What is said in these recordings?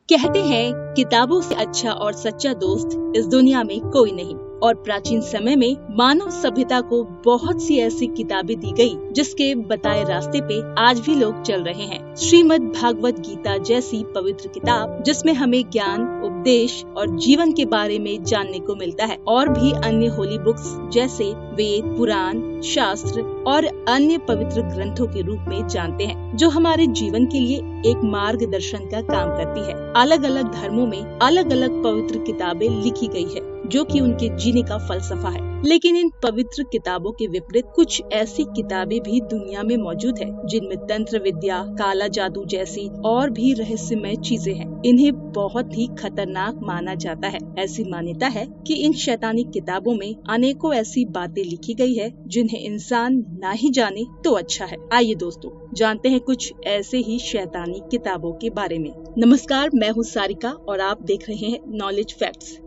कहते हैं किताबों से अच्छा और सच्चा दोस्त इस दुनिया में कोई नहीं। और प्राचीन समय में मानव सभ्यता को बहुत सी ऐसी किताबें दी गई जिसके बताए रास्ते पे आज भी लोग चल रहे हैं। श्रीमद् भागवत गीता जैसी पवित्र किताब जिसमें हमें ज्ञान, उपदेश और जीवन के बारे में जानने को मिलता है। और भी अन्य होली बुक्स जैसे वेद, पुराण, शास्त्र और अन्य पवित्र ग्रंथों के रूप में जानते हैं, जो हमारे जीवन के लिए एक मार्गदर्शन का काम करती है। अलग अलग धर्मों में अलग अलग पवित्र किताबें लिखी गई है जो कि उनके जीने का फलसफा है। लेकिन इन पवित्र किताबों के विपरीत कुछ ऐसी किताबें भी दुनिया में मौजूद है जिनमें तंत्र विद्या, काला जादू जैसी और भी रहस्यमय चीजें हैं। इन्हें बहुत ही खतरनाक माना जाता है। ऐसी मान्यता है कि इन शैतानी किताबों में अनेकों ऐसी बातें लिखी गई है जिन्हें इंसान ना ही जाने तो अच्छा है। आइए दोस्तों, जानते हैं कुछ ऐसे ही शैतानी किताबों के बारे में। नमस्कार, मैं हूँ सारिका और आप देख रहे हैं नॉलेज फैक्ट्स।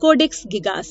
कोडेक्स गिगास,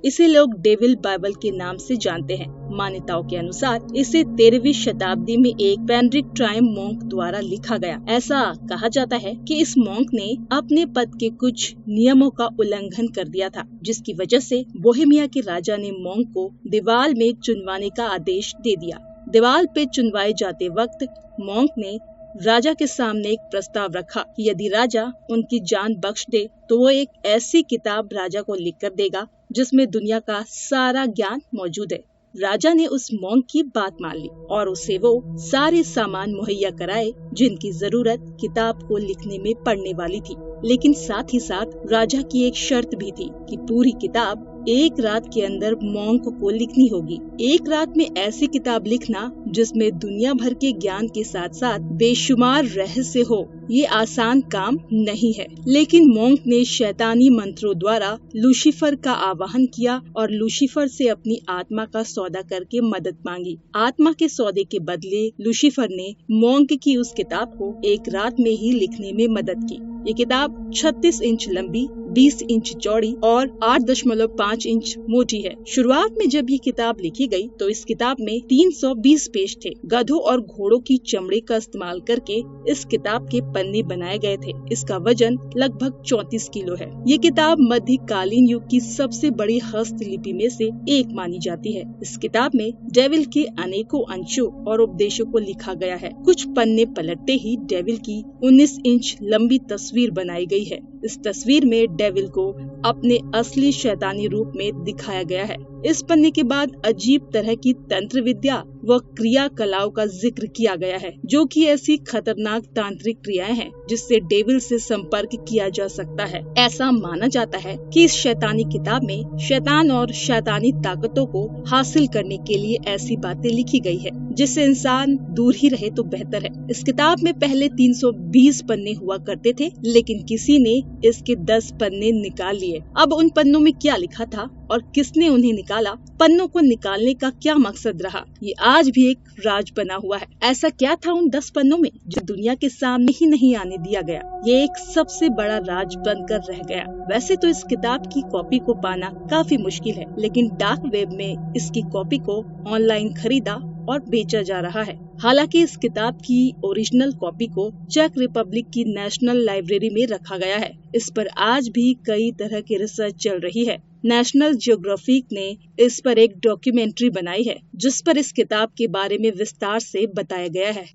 इसे लोग डेविल बाइबल के नाम से जानते हैं। मान्यताओं के अनुसार इसे 13वीं शताब्दी में एक बेनेडिक्ट ट्राइम मॉन्क द्वारा लिखा गया। ऐसा कहा जाता है कि इस मॉन्क ने अपने पद के कुछ नियमों का उल्लंघन कर दिया था, जिसकी वजह से बोहेमिया के राजा ने मॉन्क को दीवार में चुनवाने का आदेश दे दिया। दीवार पे चुनवाए जाते वक्त मॉन्क ने राजा के सामने एक प्रस्ताव रखा कि यदि राजा उनकी जान बख्श दे तो वो एक ऐसी किताब राजा को लिखकर देगा जिसमें दुनिया का सारा ज्ञान मौजूद है। राजा ने उस मॉन्क की बात मान ली और उसे वो सारे सामान मुहैया कराए जिनकी जरूरत किताब को लिखने में पड़ने वाली थी। लेकिन साथ ही साथ राजा की एक शर्त भी थी कि पूरी किताब एक रात के अंदर मॉन्क को लिखनी होगी। एक रात में ऐसी किताब लिखना जिसमें दुनिया भर के ज्ञान के साथ साथ बेशुमार रहस्य हो, ये आसान काम नहीं है। लेकिन मॉन्क ने शैतानी मंत्रों द्वारा लूसीफर का आवाहन किया और लूसीफर से अपनी आत्मा का सौदा करके मदद मांगी। आत्मा के सौदे के बदले लूसीफर ने मॉन्क की उस किताब को एक रात में ही लिखने में मदद की। ये किताब 36 इंच लंबी, 20 इंच चौड़ी और 8.5 इंच मोटी है। शुरुआत में जब ये किताब लिखी गई तो इस किताब में 320 पेज थे। गधों और घोड़ों की चमड़े का इस्तेमाल करके इस किताब के पन्ने बनाए गए थे। इसका वजन लगभग 34 किलो है। ये किताब मध्यकालीन युग की सबसे बड़ी हस्तलिपि में से एक मानी जाती है। इस किताब में डेविल के अनेकों अंशों और उपदेशों को लिखा गया है। कुछ पन्ने पलटते ही डेविल की 19 इंच लंबी तस्वीर बनाई गई है। इस तस्वीर में डेविल को अपने असली शैतानी रूप में दिखाया गया है। इस पन्ने के बाद अजीब तरह की तंत्र विद्या व क्रियाकलाओं का जिक्र किया गया है, जो कि ऐसी खतरनाक तांत्रिक क्रियाएं हैं जिससे डेविल से संपर्क किया जा सकता है। ऐसा माना जाता है कि इस शैतानी किताब में शैतान और शैतानी ताकतों को हासिल करने के लिए ऐसी बातें लिखी गई है जिससे इंसान दूर ही रहे तो बेहतर है। इस किताब में पहले 320 पन्ने हुआ करते थे, लेकिन किसी ने इसके 10 पन्ने निकाल लिए। अब उन पन्नों में क्या लिखा था और किसने उन्हें निकाला, पन्नों को निकालने का क्या मकसद रहा, ये आज भी एक राज बना हुआ है। ऐसा क्या था उन 10 पन्नों में जो दुनिया के सामने ही नहीं आने दिया गया? ये एक सबसे बड़ा राज बनकर रह गया। वैसे तो इस किताब की कॉपी को पाना काफी मुश्किल है, लेकिन डार्क वेब में इसकी कॉपी को ऑनलाइन खरीदा और बेचा जा रहा है। हालांकि इस किताब की ओरिजिनल कॉपी को चेक रिपब्लिक की नेशनल लाइब्रेरी में रखा गया है। इस पर आज भी कई तरह की रिसर्च चल रही है। नेशनल ज्योग्राफिक ने इस पर एक डॉक्यूमेंट्री बनाई है जिस पर इस किताब के बारे में विस्तार से बताया गया है।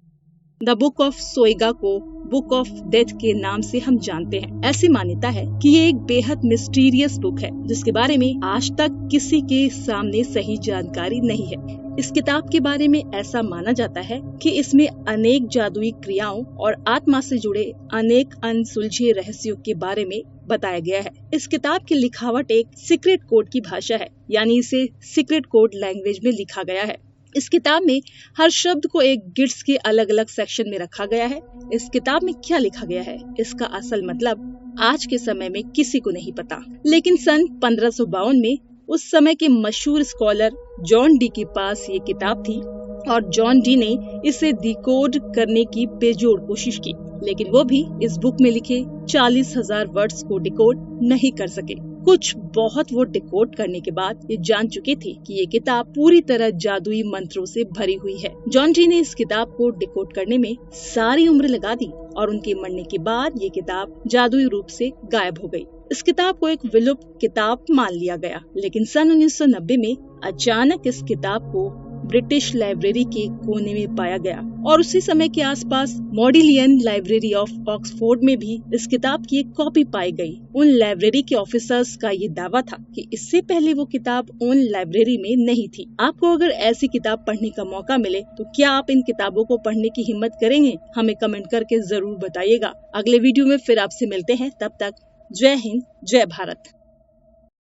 द बुक ऑफ सोएगा को बुक ऑफ डेथ के नाम से हम जानते हैं। ऐसी मान्यता है कि ये एक बेहद मिस्टीरियस बुक है जिसके बारे में आज तक किसी के सामने सही जानकारी नहीं है। इस किताब के बारे में ऐसा माना जाता है कि इसमें अनेक जादुई क्रियाओं और आत्मा से जुड़े अनेक अनसुलझे रहस्यों के बारे में बताया गया है। इस किताब की लिखावट एक सीक्रेट कोड की भाषा है, यानी इसे सीक्रेट कोड लैंग्वेज में लिखा गया है। इस किताब में हर शब्द को एक गिट्स के अलग अलग सेक्शन में रखा गया है। इस किताब में क्या लिखा गया है, इसका असल मतलब आज के समय में किसी को नहीं पता। लेकिन सन 1552 में उस समय के मशहूर स्कॉलर जॉन डी के पास ये किताब थी और जॉन डी ने इसे डिकोड करने की बेजोड़ कोशिश की, लेकिन वो भी इस बुक में लिखे 40,000 वर्ड्स को डिकोड नहीं कर सके। कुछ बहुत वो डिकोड करने के बाद ये जान चुके थे कि ये किताब पूरी तरह जादुई मंत्रों से भरी हुई है। जॉन टी ने इस किताब को डिकोड करने में सारी उम्र लगा दी और उनके मरने के बाद ये किताब जादुई रूप से गायब हो गई। इस किताब को एक विलुप्त किताब मान लिया गया, लेकिन सन 1990 में अचानक इस किताब को ब्रिटिश लाइब्रेरी के कोने में पाया गया और उसी समय के आसपास मॉडिलियन लाइब्रेरी ऑफ ऑक्सफोर्ड में भी इस किताब की एक कॉपी पाई गई। उन लाइब्रेरी के ऑफिसर्स का ये दावा था कि इससे पहले वो किताब उन लाइब्रेरी में नहीं थी। आपको अगर ऐसी किताब पढ़ने का मौका मिले तो क्या आप इन किताबों को पढ़ने की हिम्मत करेंगे? हमें कमेंट करके जरूर बताइएगा। अगले वीडियो में फिर आपसे मिलते हैं, तब तक जय हिंद, जय भारत।